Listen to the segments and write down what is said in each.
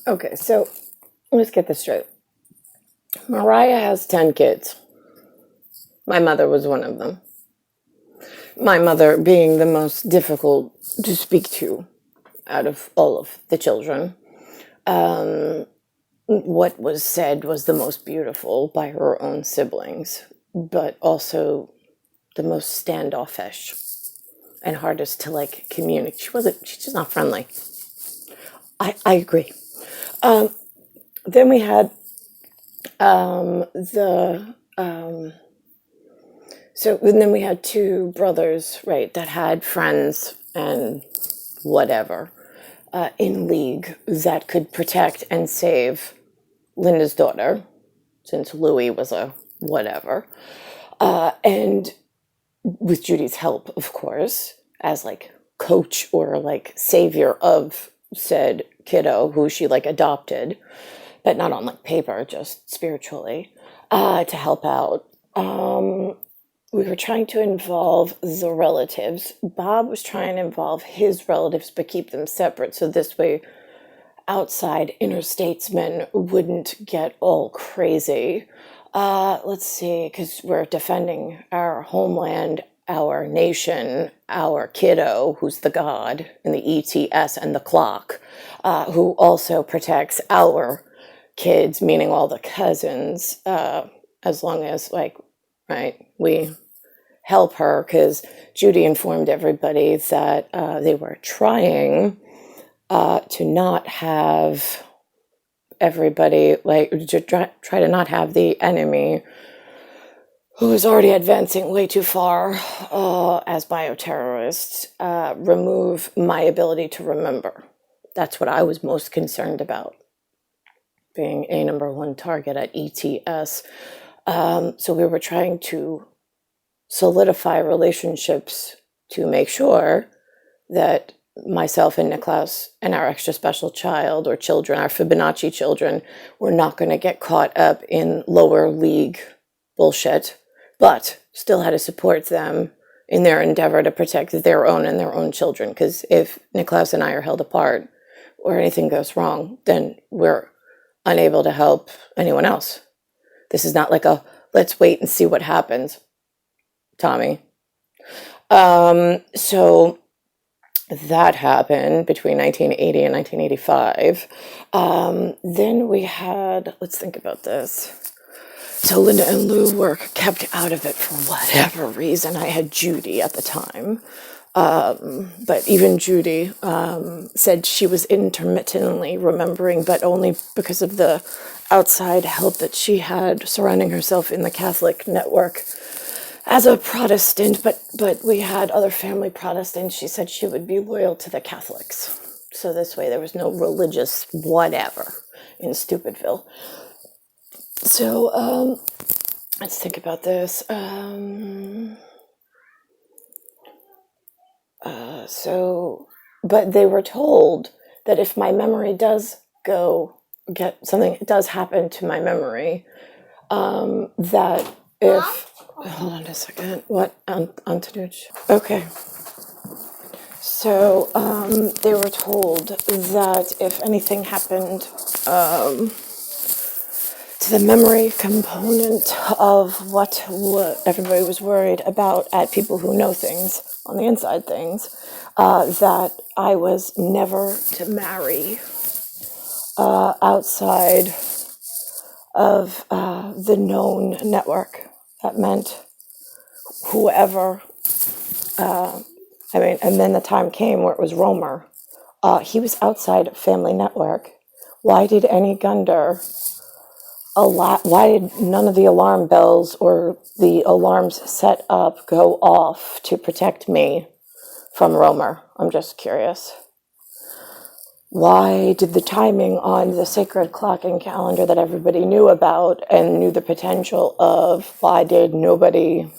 Okay, so let's get this straight. Mariah has 10 kids. My mother was one of them. My mother being the most difficult to speak to out of all of the children. What was said was the most beautiful by her own siblings, but also the most standoffish and hardest to like communicate. She's just not friendly. I agree. Then we had then we had two brothers, right, that had friends and whatever in league that could protect and save Linda's daughter, since Louis was a whatever, and with Judy's help, of course, as like coach or like savior of said kiddo who she like adopted, but not on like paper, just spiritually, to help out. We were trying to involve the relatives. Bob was trying to involve his relatives, but keep them separate. So this way, outside interstatesmen wouldn't get all crazy. Let's see, because we're defending our homeland, our nation, our kiddo, who's the god in the ETS and the clock, who also protects our kids, meaning all the cousins, as long as, like, right, we help her, because Judy informed everybody that they were trying to not have everybody, like, to try to not have the enemy, who is already advancing way too far as bioterrorists, remove my ability to remember. That's what I was most concerned about, being a number one target at ETS. So we were trying to solidify relationships to make sure that myself and Niklaus and our extra special child or children, our Fibonacci children, were not going to get caught up in lower league bullshit, but still had to support them in their endeavor to protect their own and their own children. Because if Niklaus and I are held apart or anything goes wrong, then we're unable to help anyone else. This is not like a let's wait and see what happens, Tommy. So that happened between 1980 and 1985. Then we had, let's think about this. So Linda and Lou were kept out of it for whatever reason. I had Judy at the time. But even Judy said she was intermittently remembering, but only because of the outside help that she had surrounding herself in the Catholic network as a Protestant, but we had other family Protestants. She said she would be loyal to the Catholics. So this way there was no religious whatever in Stupidville. So let's think about this. But they were told that if my memory does does happen to my memory, that if, hold on a second, what, Antonucci? Okay. So they were told that if anything happened to the memory component of what everybody was worried about at people who know things, on the inside things, that I was never to marry outside of the known network. That meant whoever, and then the time came where it was ROEMER. He was outside family network. Why did any Gunder, why did none of the alarm bells or the alarms set up go off to protect me from ROEMER? I'm just curious. Why did the timing on the sacred clock and calendar that everybody knew about and knew the potential of, why did nobody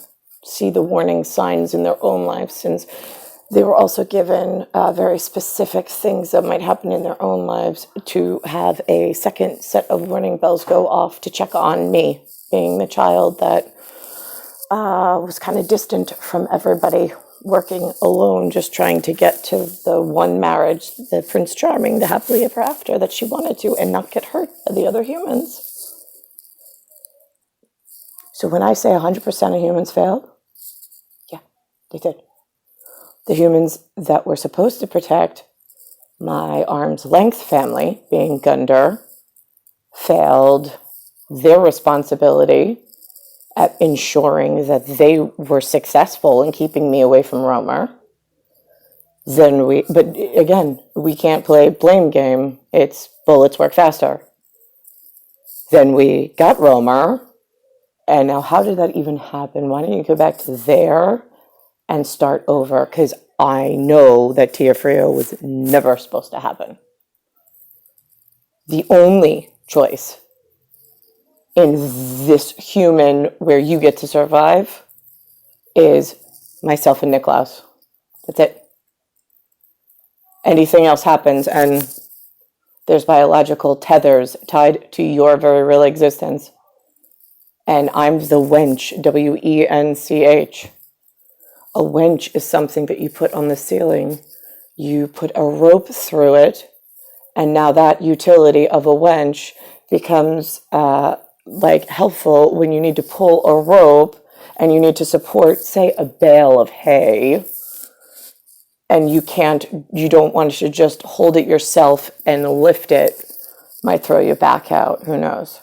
see the warning signs in their own lives, since they were also given very specific things that might happen in their own lives, to have a second set of warning bells go off to check on me, being the child that was kind of distant from everybody working alone, just trying to get to the one marriage, the Prince Charming, the happily ever after that she wanted to, and not get hurt by the other humans. So when I say 100% of humans failed, yeah, they did. The humans that were supposed to protect my arm's length family, being Gunder, failed their responsibility at ensuring that they were successful in keeping me away from ROEMER. But again, we can't play blame game. It's bullets work faster. Then we got ROEMER. And now how did that even happen? Why don't you go back to there and start over? Because I know that Tia Frio was never supposed to happen. The only choice in this human where you get to survive is myself and Niklaus. That's it. Anything else happens and there's biological tethers tied to your very real existence. And I'm the wench, W-E-N-C-H. A wench is something that you put on the ceiling. You put a rope through it, and now that utility of a wench becomes like helpful when you need to pull a rope and you need to support, say, a bale of hay, and you don't want to just hold it yourself and lift it. Might throw your back out, who knows?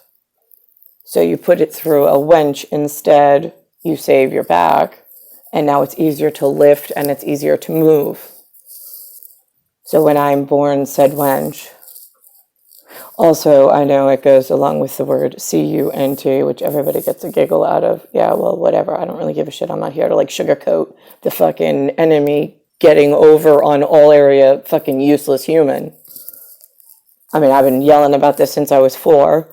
So you put it through a wench instead, you save your back, and now it's easier to lift and it's easier to move. So when I'm born said wench. Also, I know it goes along with the word C-U-N-T, which everybody gets a giggle out of. Yeah, well, whatever. I don't really give a shit. I'm not here to like sugarcoat the fucking enemy getting over on all area fucking useless human. I mean, I've been yelling about this since I was 4.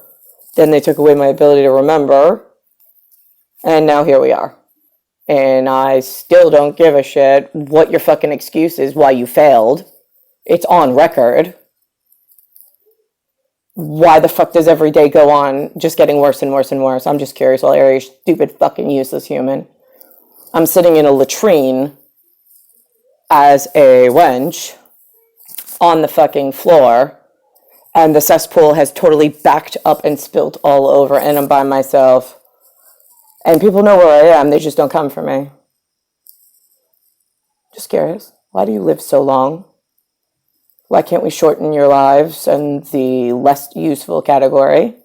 Then they took away my ability to remember. And now here we are. And I still don't give a shit what your fucking excuse is why you failed. It's on record. Why the fuck does every day go on just getting worse and worse and worse? I'm just curious, all area, stupid fucking useless human. I'm sitting in a latrine as a wench on the fucking floor, and the cesspool has totally backed up and spilt all over, and I'm by myself. And people know where I am, they just don't come for me. Just curious, why do you live so long? Why can't we shorten your lives in the less useful category?